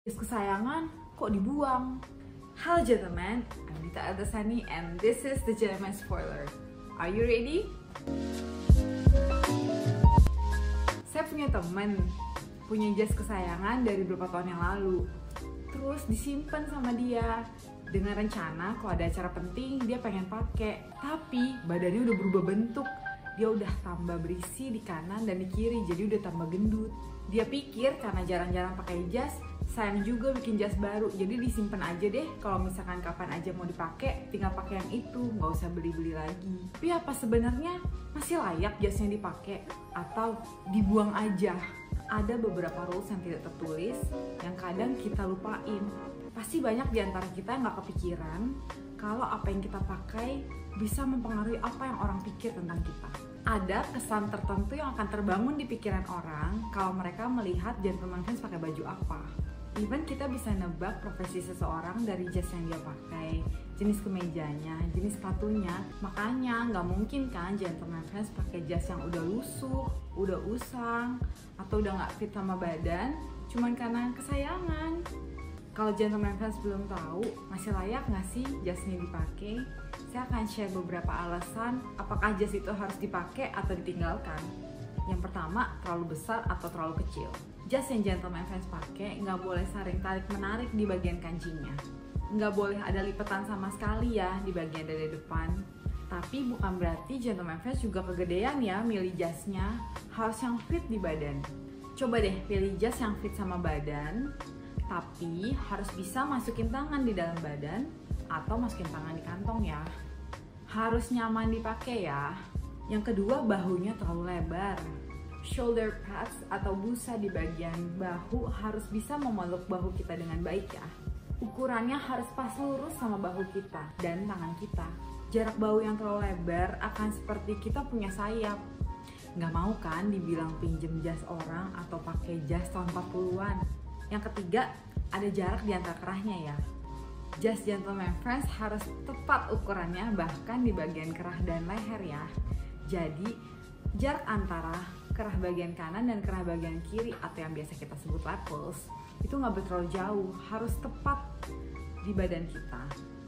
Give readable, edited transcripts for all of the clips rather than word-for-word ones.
Jas kesayangan kok dibuang? Halo gentlemen, I'm Dita Aldasani and this is the Gentleman Spoiler. Are you ready? Saya punya temen punya jas kesayangan dari beberapa tahun yang lalu. Terus disimpan sama dia dengan rencana kalau ada acara penting dia pengen pakai. Tapi badannya udah berubah bentuk. Dia udah tambah berisi di kanan dan di kiri, jadi udah tambah gendut. Dia pikir karena jarang-jarang pakai jas, sayang juga bikin jas baru, jadi disimpan aja deh. Kalau misalkan kapan aja mau dipakai, tinggal pakai yang itu, nggak usah beli-beli lagi. Tapi apa sebenarnya masih layak jasnya dipakai atau dibuang aja? Ada beberapa rules yang tidak tertulis yang kadang kita lupain. Pasti banyak di antara kita yang nggak kepikiran kalau apa yang kita pakai bisa mempengaruhi apa yang orang pikir tentang kita. Ada kesan tertentu yang akan terbangun di pikiran orang kalau mereka melihat gentleman fans pakai baju apa. Even kita bisa nebak profesi seseorang dari jas yang dia pakai, jenis kemejanya, jenis sepatunya. Makanya nggak mungkin kan gentleman fans pakai jas yang udah lusuh, udah usang, atau udah nggak fit sama badan, cuman karena kesayangan. Kalau gentleman fans belum tahu masih layak nggak sih jasnya dipakai, saya akan share beberapa alasan apakah jas itu harus dipakai atau ditinggalkan. Yang pertama, terlalu besar atau terlalu kecil. Jas yang gentleman fans pakai nggak boleh saring tarik-menarik di bagian kancingnya. Nggak boleh ada lipatan sama sekali ya di bagian dada depan. Tapi bukan berarti gentleman fans juga kegedean ya milih jasnya, harus yang fit di badan. Coba deh pilih jas yang fit sama badan, tapi harus bisa masukin tangan di dalam badan atau masukin tangan di kantong ya. Harus nyaman dipakai ya. Yang kedua, bahunya terlalu lebar. Shoulder pads atau busa di bagian bahu harus bisa memeluk bahu kita dengan baik ya. Ukurannya harus pas lurus sama bahu kita dan tangan kita. Jarak bahu yang terlalu lebar akan seperti kita punya sayap. Nggak mau kan dibilang pinjem jas orang atau pakai jas tahun 40-an. Yang ketiga, ada jarak di antara kerahnya ya. Jas gentleman fans harus tepat ukurannya bahkan di bagian kerah dan leher ya. Jadi jarak antara kerah bagian kanan dan kerah bagian kiri atau yang biasa kita sebut lapels itu nggak terlalu jauh, harus tepat di badan kita.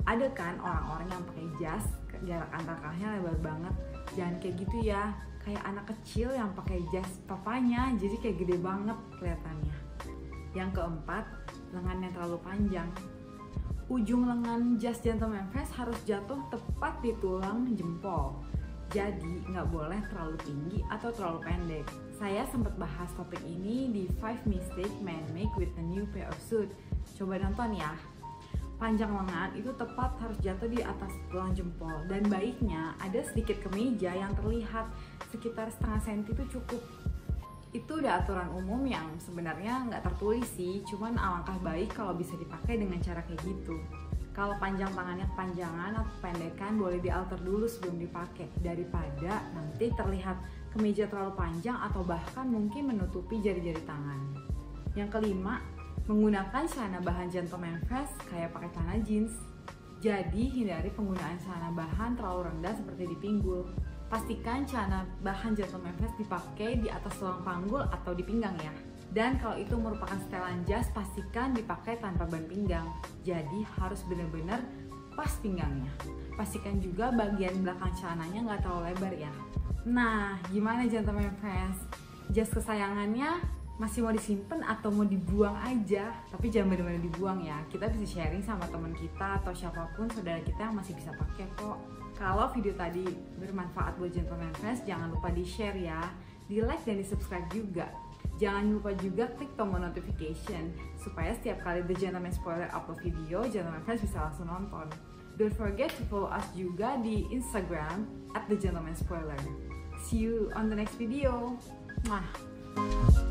Ada kan orang-orang yang pakai jas jarak antara kerahnya lebar banget. Jangan kayak gitu ya, kayak anak kecil yang pakai jas papanya jadi kayak gede banget kelihatannya. Yang keempat, lengannya terlalu panjang. Ujung lengan jas gentleman fans harus jatuh tepat di tulang jempol. Jadi nggak boleh terlalu tinggi atau terlalu pendek. Saya sempat bahas topik ini di 5 Mistakes Men Make with a New Pair of Shoes. Coba nonton ya. Panjang lengan itu tepat harus jatuh di atas tulang jempol. Dan baiknya ada sedikit kemeja yang terlihat sekitar setengah senti itu cukup. Itu udah aturan umum yang sebenarnya nggak tertulis sih, cuman alangkah baik kalau bisa dipakai dengan cara kayak gitu. Kalau panjang tangannya kepanjangan atau pendekan boleh dialter dulu sebelum dipakai daripada nanti terlihat kemeja terlalu panjang atau bahkan mungkin menutupi jari-jari tangan. Yang kelima, menggunakan celana bahan gentleman fans kayak pakai celana jeans. Jadi hindari penggunaan celana bahan terlalu rendah seperti di pinggul. Pastikan celana bahan gentleman fans dipakai di atas tulang panggul atau di pinggang ya. Dan kalau itu merupakan setelan jas, pastikan dipakai tanpa ban pinggang. Jadi harus benar-benar pas pinggangnya. Pastikan juga bagian belakang celananya nggak terlalu lebar ya. Nah, gimana gentleman fans? Jas kesayangannya masih mau disimpan atau mau dibuang aja? Tapi jangan benar-benar dibuang ya. Kita bisa sharing sama teman kita atau siapapun saudara kita yang masih bisa pakai kok. Kalau video tadi bermanfaat buat gentleman fans, jangan lupa di-share ya, di-like dan di-subscribe juga. Jangan lupa juga klik tombol notification supaya setiap kali The Gentleman Spoiler upload video, gentleman fans bisa langsung nonton. Don't forget to follow us juga di Instagram @thegentleman spoiler. See you on the next video. Mwah.